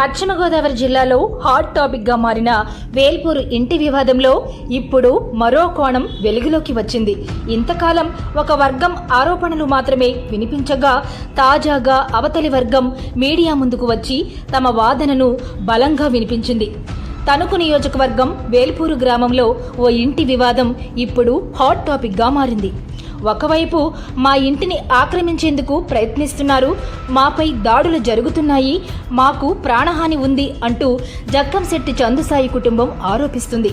పశ్చిమ గోదావరి జిల్లాలో hot topic గా మారిన వేల్పూరు ఇంటి వివాదంలో ఇప్పుడు మరో కోణం వెలుగులోకి వచ్చింది. ఇంతకాలం ఒక వర్గం ఆరోపణలు మాత్రమే వినిపించగా తాజాగా అవతలి వర్గం మీడియా ముందుకు వచ్చి తమ వాదనను బలంగా వినిపించింది. తణుకు నియోజకవర్గం వేల్పూరు గ్రామంలో ఓ ఇంటి వివాదం ఇప్పుడు హాట్ టాపిక్ గా మారింది. ఒకవైపు మా ఇంటిని ఆక్రమించేందుకు ప్రయత్నిస్తున్నారు, మాపై దాడులు జరుగుతున్నాయి, మాకు ప్రాణహాని ఉంది అంటూ జక్కంశెట్టి చందుసాయి కుటుంబం ఆరోపిస్తుంది.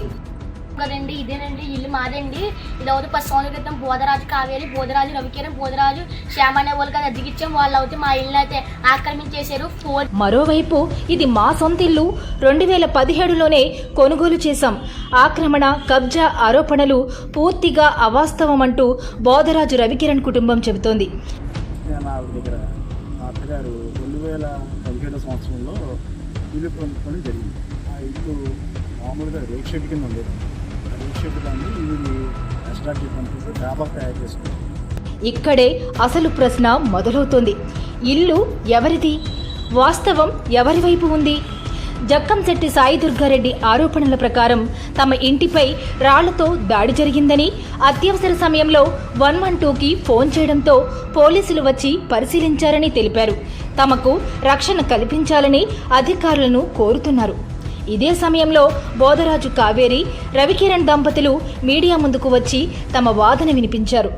కదండి ఇదేనండి ఇల్లు మాదండి. ఇది అవుతుంది 10 సంవత్సరాల క్రితం బోధరాజు కావేరి, బోధరాజు రవికిరణ్, బోధరాజు శ్యామ అనే వాళ్ళకి అది అద్దెకిచ్చాం. వాళ్ళు అవుతే మా ఇల్లు అయితే ఆక్రమించేశారు. మరోవైపు ఇది మా సొంత ఇల్లు, 2017లోనే కొనుగోలు చేశాం, ఆక్రమణ కబ్జా ఆరోపణలు పూర్తిగా అవాస్తవం అంటూ బోధరాజు రవికిరణ్ కుటుంబం చెబుతోంది. అత్తగారు 2017 సంవత్సరంలో ఇల్లు కొనుక్కోవడం జరిగింది. ఆ ఇల్లు మామూలుగా రేక్ షెడ్ కింద ఉండేది. ఆ రేక్ షెడ్ దాన్ని ఇవి ఎస్టాబ్లిష్ పంపిస్తూ డాబా తయారు చేసుకుంటాం. ఇక్కడే అసలు ప్రశ్న మొదలవుతోంది. ఇల్లు ఎవరిది? వాస్తవం ఎవరి వైపు ఉంది? జక్కంశెట్టి సాయి దుర్గారెడ్డి ఆరోపణల ప్రకారం తమ ఇంటిపై రాళ్లతో దాడి జరిగిందని, అత్యవసర సమయంలో 112కి ఫోన్ చేయడంతో పోలీసులు వచ్చి పరిశీలించారని తెలిపారు. తమకు రక్షణ కల్పించాలని అధికారులను కోరుతున్నారు. ఇదే సమయంలో బోధరాజు కావేరి, రవికిరణ్ దంపతులు మీడియా ముందుకు వచ్చి తమ వాదన వినిపించారు.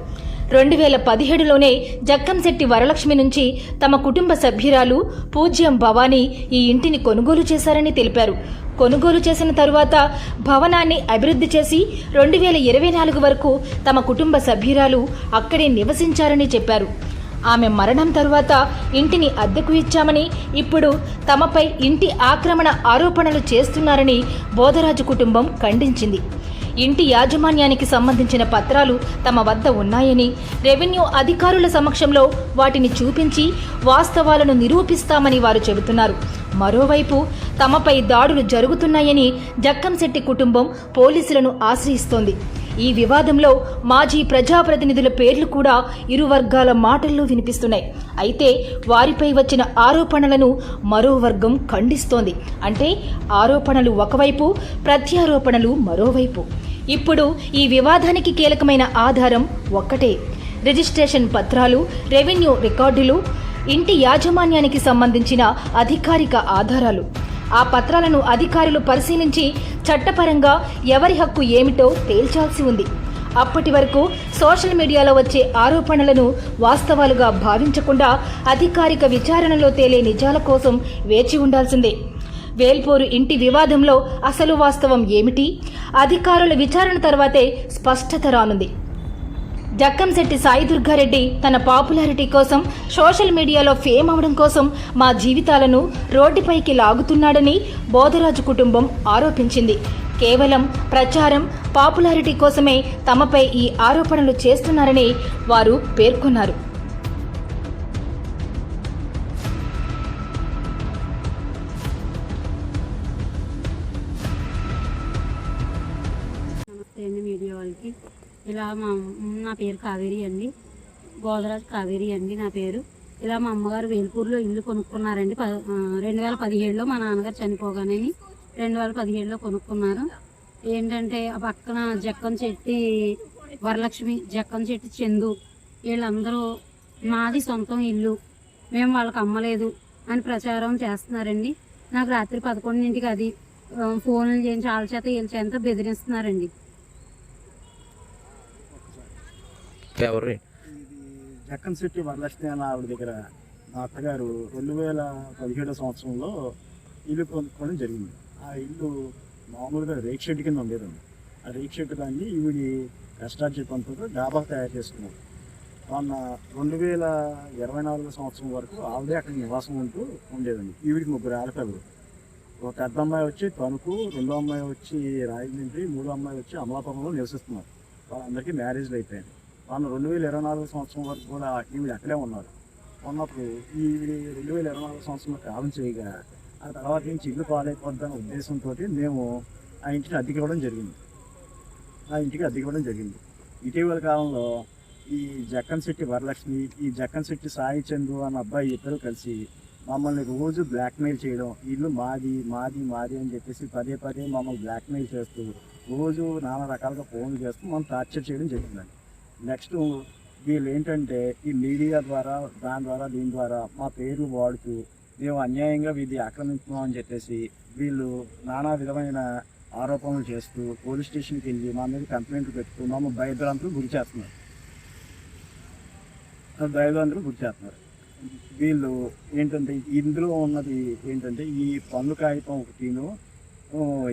2017లోనే జక్కంశెట్టి వరలక్ష్మి నుంచి తమ కుటుంబ సభ్యురాలు పూజ్యం భవానీ ఈ ఇంటిని కొనుగోలు చేశారని తెలిపారు. కొనుగోలు చేసిన తరువాత భవనాన్ని అభివృద్ధి చేసి 2024 వరకు తమ కుటుంబ సభ్యురాలు అక్కడే నివసించారని చెప్పారు. ఆమె మరణం తరువాత ఇంటిని అద్దెకు ఇచ్చామని, ఇప్పుడు తమపై ఇంటి ఆక్రమణ ఆరోపణలు చేస్తున్నారని బోధరాజు కుటుంబం ఖండించింది. ఇంటి యాజమాన్యానికి సంబంధించిన పత్రాలు తమ వద్ద ఉన్నాయని, రెవెన్యూ అధికారుల సమక్షంలో వాటిని చూపించి వాస్తవాలను నిరూపిస్తామని వారు చెబుతున్నారు. మరోవైపు తమపై దాడులు జరుగుతున్నాయని జక్కంశెట్టి కుటుంబం పోలీసులను ఆశ్రయిస్తోంది. ఈ వివాదంలో మాజీ ప్రజాప్రతినిధుల పేర్లు కూడా ఇరు వర్గాల మాటల్లో వినిపిస్తున్నాయి. అయితే వారిపై వచ్చిన ఆరోపణలను మరో వర్గం ఖండిస్తోంది. అంటే ఆరోపణలు ఒకవైపు, ప్రత్యారోపణలు మరోవైపు. ఇప్పుడు ఈ వివాదానికి కీలకమైన ఆధారం ఒక్కటే: రిజిస్ట్రేషన్ పత్రాలు, రెవెన్యూ రికార్డులు, ఇంటి యాజమాన్యానికి సంబంధించిన అధికారిక ఆధారాలు. ఆ పత్రాలను అధికారులు పరిశీలించి చట్టపరంగా ఎవరి హక్కు ఏమిటో తేల్చాల్సి ఉంది. అప్పటి వరకు సోషల్ మీడియాలో వచ్చే ఆరోపణలను వాస్తవాలుగా భావించకుండా అధికారిక విచారణలో తేలే నిజాల కోసం వేచి ఉండాల్సిందే. వేల్పూరు ఇంటి వివాదంలో అసలు వాస్తవం ఏమిటి? అధికారుల విచారణ తర్వాతే స్పష్టత రానుంది. జక్కంశెట్టి సాయి దుర్గారెడ్డి తన పాపులారిటీ కోసం, సోషల్ మీడియాలో ఫేమ్ అవడం కోసం మా జీవితాలను రోడ్డుపైకి లాగుతున్నాడని బోధరాజు కుటుంబం ఆరోపించింది. కేవలం ప్రచారం, పాపులారిటీ కోసమే తమపై ఈ ఆరోపణలు చేస్తున్నారని వారు పేర్కొన్నారు. మీడియా వాళ్ళకి ఇలా నా పేరు కావేరి అండి, గోదరాజు కావేరి అండి నా పేరు. ఇలా మా అమ్మగారు వేల్పూరులో ఇల్లు కొనుక్కున్నారండి. 2017లో మా నాన్నగారు చనిపోగానే 2017లో కొనుక్కున్నారు. ఏంటంటే ఆ పక్కన జక్కంశెట్టి వరలక్ష్మి, జక్కంశెట్టి చందు వీళ్ళందరూ మాది సొంతం ఇల్లు, మేము వాళ్ళకి అమ్మలేదు అని ప్రచారం చేస్తున్నారండి. నాకు రాత్రి 11ంటికి అది ఫోన్లు చేయించి వాళ్ళ చేత వీళ్ళ చేత బెదిరిస్తున్నారండి. ఇది జక్కంశెట్టి వరలక్ష్మి అన్న ఆవిడ దగ్గర మా అత్తగారు 2017 సంవత్సరంలో ఇల్లు కొనుక్కోవడం జరిగింది. ఆ ఇల్లు మామూలుగా రేక్ షెడ్ కింద ఉండేదండి. ఆ రేక్ షెడ్ దాన్ని ఈవిడి ఎస్టాబ్లిష్ పంపిస్తూ డాబా తయారు చేసుకున్నారు. మొన్న 2024 సంవత్సరం వరకు ఆవిడే అక్కడ నివాసం ఉంటూ ఉండేదండి. ఈవిడికి 3 ఆడపిల్లలు. ఒక పెద్ద అమ్మాయి వచ్చి తణుకు, రెండో అమ్మాయి వచ్చి రాజమండ్రి, మూడో అమ్మాయి వచ్చి అమలాపురంలో నివసిస్తున్నారు. వాళ్ళందరికీ మ్యారేజ్లు అయిపోయాయి. మొన్న 2024 సంవత్సరం వరకు కూడా ఈవిడ అక్కడే ఉన్నారు. ఉన్నప్పుడు ఈ 2024 సంవత్సరంలో కాలం చేయగా ఆ తర్వాత నుంచి ఇల్లు పాలైపోద్దన్న ఉద్దేశంతో మేము ఆ ఇంటికి అద్దెకి ఇవ్వడం జరిగింది. ఇటీవల కాలంలో ఈ జక్కంశెట్టి వరలక్ష్మి, ఈ జక్కంశెట్టి సాయి చందు అన్న అబ్బాయి ఇద్దరు కలిసి మమ్మల్ని రోజు బ్లాక్మెయిల్ చేయడం, ఇల్లు మాది మాది మాది అని చెప్పేసి పదే పదే మమ్మల్ని బ్లాక్మెయిల్ చేస్తూ రోజు నానా రకాలుగా ఫోన్లు చేస్తూ మనం టార్చర్ చేయడం జరిగిందండి. నెక్స్ట్ వీళ్ళు ఏంటంటే ఈ మీడియా ద్వారా దాని ద్వారా దీని ద్వారా మా పేర్లు వాడుతూ మేము అన్యాయంగా వీధి ఆక్రమిస్తున్నాం అని చెప్పేసి వీళ్ళు నానా విధమైన ఆరోపణలు చేస్తూ పోలీస్ స్టేషన్కి వెళ్ళి మా మీద కంప్లైంట్లు పెట్టుతూ మమ్మల్ని భయభ్రాంతులు గురి చేస్తున్నారు. వీళ్ళు ఏంటంటే ఇందులో ఉన్నది ఏంటంటే ఈ పన్ను కాగితం ఒకటిను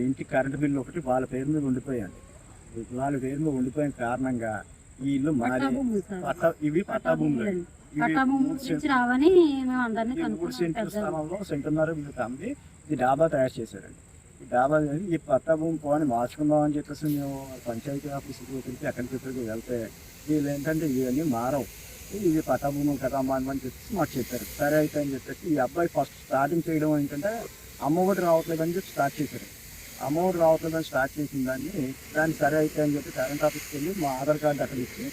ఇంటి కరెంటు బిల్లు ఒకటి వాళ్ళ పేరు మీద ఉండిపోయాయండి. వాళ్ళ పేరు మీద ఉండిపోయిన కారణంగా ఈ ఇల్లు మాది ఇవి పట్టా భూములు. రావని మేము అందరినీ 3 సెంట్ల స్థానంలో సెంటున్నర వీళ్ళకి అమ్మి ఈ డాబా తయారు చేశారండి. ఈ డాబా ఈ పట్టా భూమి పోని మార్చుకుందాం అని చెప్పేసి మేము పంచాయతీ ఆఫీస్కి తిరిగి అక్కడికి ఇక్కడికి వెళ్తే వీళ్ళు ఏంటంటే ఇవన్నీ మారవు, ఇది పట్టా భూములు కదా అని చెప్పేసి మాకు చెప్పారు. సరే అయితే అని చెప్పేసి ఈ అబ్బాయి ఫస్ట్ స్టార్టింగ్ చేయడం ఏంటంటే అమ్మఒడి రావట్లేదని చెప్పి స్టార్ట్ చేశారు. అమ్మఒడి రావట్లేదని స్టార్ట్ చేసిన దాన్ని సరే అయితే అని చెప్పి కరెంట్ ఆఫీస్కి వెళ్ళి మా ఆధార్ కార్డు అక్కడ ఇచ్చి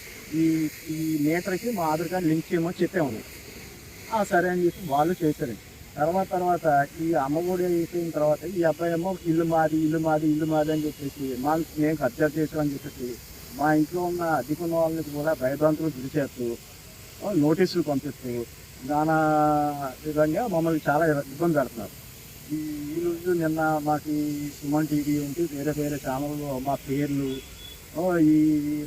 ఈ మీటర్కి మా ఆధార్ కార్డు లింక్ చేయమని చెప్పాము. సరే అని చెప్పి వాళ్ళు చేశారు. తర్వాత ఈ అమ్మఒడి అయిపోయిన తర్వాత ఈ అబ్బాయి ఏమో ఇల్లు మాది అని చెప్పేసి మేము కబ్జా చేసామని చెప్పేసి మా ఇంట్లో ఉన్న అధికున్న వాళ్ళని కూడా భయభ్రాంతులు గురి చేస్తూ నోటీసులు పంపిస్తూ నానా విధంగా మమ్మల్ని చాలా ఇబ్బంది పెడుతున్నారు. ఈరోజు నిన్న మాకు సుమన్ టీవీ ఏంటి వేరే ఛానల్లో మా పేర్లు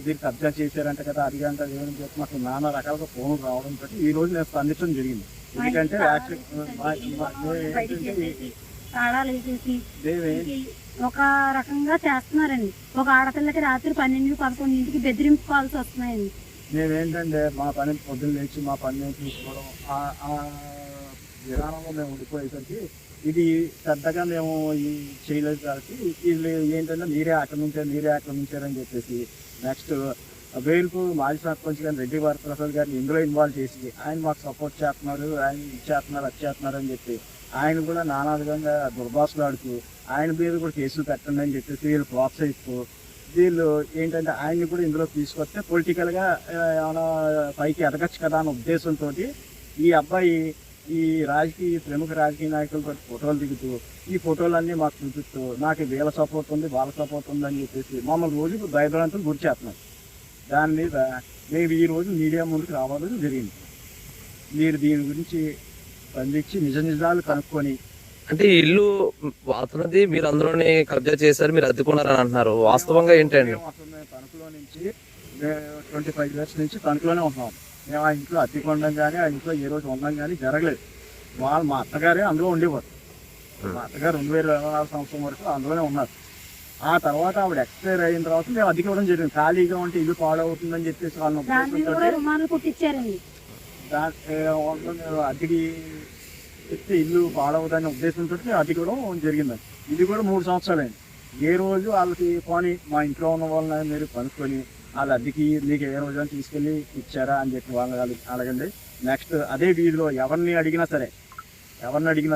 దీన్ని కబ్జా చేశారంట కదా అది అంటే ఏమని చెప్పి మాకు నానా రకాలుగా ఫోన్లు రావడంతో ఈ రోజు నేను స్పందించడం జరిగింది. ఎందుకంటే తాళాలు వేసేసి ఒక రకంగా చేస్తున్నారండి. ఒక ఆడపిల్లకి రాత్రి 12-11 బెదిరింపు కాల్స్ వస్తున్నాయండి. మేమేంటంటే మా పని పొద్దున్న లేచి మా పని నేను చూసుకోవడం ఆ విధానంలో మేము ఉండిపోయేసరికి ఇది పెద్దగా మేము ఈ చేయలేదు కాబట్టి వీళ్ళు ఏంటంటే మీరే ఆక్రమించారని చెప్పేసి నెక్స్ట్ వేల్పూర్ మాజీ సర్పంచ్ గారిని రెడ్డి వరప్రసాద్ గారిని ఇందులో ఇన్వాల్వ్ చేసి ఆయన మాకు సపోర్ట్ చేస్తున్నారు, ఆయన ఇచ్చేస్తున్నారు అని చెప్పి ఆయన కూడా నానా విధంగా దుర్భాషలాడుతూ ఆయన మీద కూడా కేసులు పెట్టండి అని చెప్పేసి వీళ్ళు ప్రోత్సహిస్తూ వీళ్ళు ఏంటంటే ఆయన్ని కూడా ఇందులో తీసుకొస్తే పొలిటికల్గా ఏమైనా పైకి ఎదగచ్చు కదా అన్న ఉద్దేశంతో ఈ అబ్బాయి ఈ ప్రముఖ రాజకీయ నాయకులతో ఫోటోలు దిగుతూ ఈ ఫోటోలన్నీ మాకు చూపిస్తూ నాకు వీళ్ళ సపోర్ట్ ఉంది వాళ్ళ సపోర్ట్ ఉంది అని చెప్పేసి మమ్మల్ని రోజు భయభ్రాంతులు గురి చేస్తున్నారు. దాని మీద మేము ఈ రోజు మీడియా ముందుకు రావాలని జరిగింది. మీరు దీని గురించి స్పందించి నిజాలు కనుక్కొని అంటే ఇల్లు అతనిది మీరు అందులోనే కబ్జా చేశారు, మీరు అద్దుకున్నారని అంటున్నారు. వాస్తవంగా ఏంటండి? తణుకులో నుంచి 25 years నుంచి తణుకులోనే ఉంటున్నాం. మేము ఆ ఇంట్లో అద్దెకొనడం కానీ ఆ ఇంట్లో ఏ రోజు ఉండడం కానీ జరగలేదు. మా అత్తగారే అందులో ఉండేవారు. మా అత్తగారు 2024 సంవత్సరం వరకు అందులోనే ఉన్నారు. ఆ తర్వాత ఆవిడ ఎక్స్పైర్ అయిన తర్వాత మేము అద్దెకి ఇవ్వడం జరిగింది. ఖాళీగా ఉంటే ఇల్లు పాడవుతుందని చెప్పేసి వాళ్ళు అద్దెకి చెప్తే ఇల్లు పాడవుతుందనే ఉద్దేశంతో అద్దెకి ఇవ్వడం జరిగిందండి. ఇది కూడా 3 సంవత్సరాలైంది. ఏ రోజు వాళ్ళకి పోనీ మా ఇంట్లో ఉన్న వాళ్ళని మీరు కనుక్కొని వాళ్ళ అద్దెకి మీకు ఏ రోజు తీసుకెళ్ళి ఇచ్చారా అని చెప్పి వాళ్ళు అడగండి. నెక్స్ట్ అదే వీధిలో ఎవరిని అడిగినా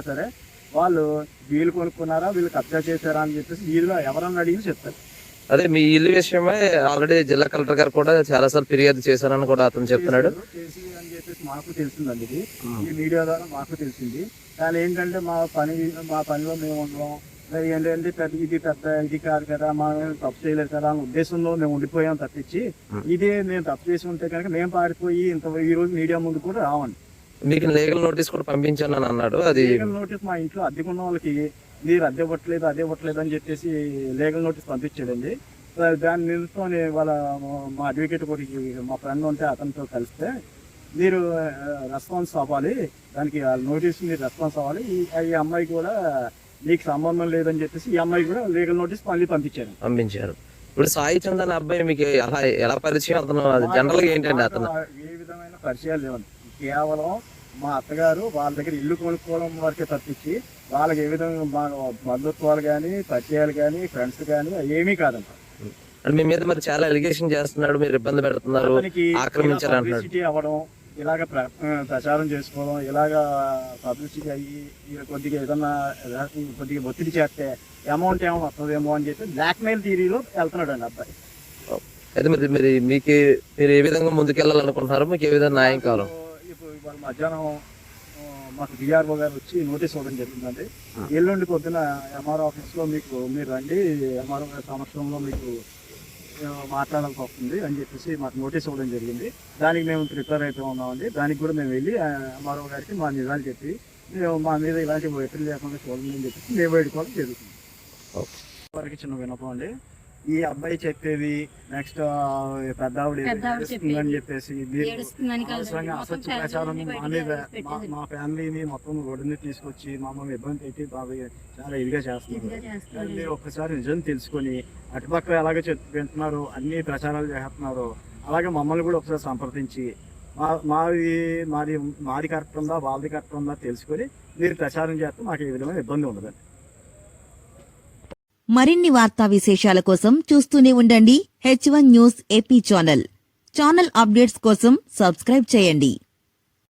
సరే వాళ్ళు వీళ్ళు కొనుక్కున్నారా వీళ్ళు కబ్జా చేశారా అని చెప్పేసి వీధిలో ఎవరన్నా అడిగినా చెప్తారు. అదే మీ ఇల్లు విషయమై ఆల్రెడీ జిల్లా కలెక్టర్ గారు కూడా చాలాసార్లు ఫిర్యాదు చేశారని కూడా అతను చెప్తున్నాడు. చేసి అని చెప్పేసి మాకు తెలిసిందండి. ఇది ఈ మీడియా ద్వారా మాకు తెలిసింది. కానీ ఏంటంటే మా పనిలో మేము ఉన్నాం ఏంటంటే ఇది కాదు కదా మనం తప్పు చేయలేదు కదా అనే ఉద్దేశంలో మేము ఉండిపోయాం తప్పించి ఇదే మేము తప్పు చేసి ఉంటే కనుక మేము పారిపోయి ఈ రోజు మీడియా ముందు కూడా రావండి. మీకు లీగల్ నోటీస్ కూడా పంపించాను అని అన్నాడు. అది లీగల్ నోటీస్ మా ఇంట్లో అద్దెకున్న వాళ్ళకి మీరు అద్దె ఇవ్వట్లేదు అని చెప్పేసి లీగల్ నోటీస్ పంపించాడండి. దాని నిమిత్తం వాళ్ళ మా అడ్వకేట్ కూడా మా ఫ్రెండ్ ఉంటే అతనితో కలిస్తే మీరు రెస్పాన్స్ అవ్వాలి, దానికి నోటీస్ మీరు రెస్పాన్స్ అవ్వాలి, ఈ అమ్మాయి కూడా నీకు సంబంధం లేదని చెప్పేసి ఈ అమ్మాయి కూడా లీగల్ నోటీస్ మళ్ళీ పంపించారు. ఇప్పుడు సాయి చందన్ అబ్బాయి మీకు ఎలా పరిచయం? అతను జనరల్ గా ఏంటండి? అతను ఏ విధమైన పరిచయాలు లేవండి. కేవలం మా అత్తగారు వాళ్ళ దగ్గర ఇల్లు కొనుక్కోవడం వరకే తప్పించి వాళ్ళకి ఏ విధంగా మా బంధుత్వాలు కానీ పరిచయాలు కానీ ఫ్రెండ్స్ కానీ ఏమీ కాదంట. మీ మీద మరి చాలా ఎలిగేషన్ చేస్తున్నాడు, మీరు ఇబ్బంది పెడుతున్నారు, ఆక్రమించాలంటున్నాడు. అవ్వడం, ఇలాగ ప్రచారం చేసుకోవడం, ఇలాగ పబ్లిసిటీ అయ్యి కొద్దిగా ఏదన్నా కొద్దిగా ఒత్తిడి చేస్తే అమౌంట్ ఏమో వస్తుందేమో అని చెప్పి బ్లాక్మెయిల్ థియరీలో వెళ్తున్నాడు అండి అబ్బాయి. అయితే మీరు ఏ విధంగా ముందుకెళ్ళాలనుకుంటున్నారో, మీకు ఏ విధంగా న్యాయం కావాలి? ఇప్పుడు ఇవాళ మధ్యాహ్నం మాకు డిఆర్ఓ గారు వచ్చి నోటీస్ ఇవ్వడం జరిగిందండి. ఎల్లుండి పొద్దున ఎంఆర్ఓ ఆఫీస్లో మీరు రండి, ఎంఆర్ఓ గారి సమక్షంలో మీకు మాట్లాడాల్సి వస్తుంది అని చెప్పేసి మాకు నోటీస్ ఇవ్వడం జరిగింది. దానికి మేము ప్రిపేర్ అవుతూ ఉన్నామండి. దానికి కూడా మేము వెళ్ళి ఎంఆర్ఓ గారికి మా నిజాలు చెప్పి మేము మా మీద ఇలాంటి ఒత్తిడి లేకుండా చూడండి అని చెప్పేసి మేము వేడుకోవడం జరుగుతుంది. వారికి చిన్న వినపం అండి, ఈ అబ్బాయి చెప్పేది నెక్స్ట్ పెద్ద ఆవిడ అని చెప్పేసి అవసరంగా అసత్య ప్రచారం మా మీద మా ఫ్యామిలీని మొత్తం రోడ్డుని తీసుకొచ్చి మమ్మల్ని ఇబ్బంది పెట్టి బాగా చాలా ఇదిగా చేస్తున్నారు. మీరు ఒక్కసారి నిజం తెలుసుకొని అటుపక్క ఎలాగ వింటున్నారు, అన్ని ప్రచారాలు చేస్తున్నారు, అలాగే మమ్మల్ని కూడా ఒకసారి సంప్రదించి మాది కరెక్ట్ ఉందా వాళ్ళది కరెక్ట్ ఉందా తెలుసుకొని మీరు ప్రచారం చేస్తే మాకు ఏ విధమైన ఇబ్బంది ఉండదండి. మరిన్ని వార్తా విశేషాల కోసం చూస్తూనే ఉండండి H1 news AP channel updates కోసం సబ్స్క్రైబ్ చేయండి.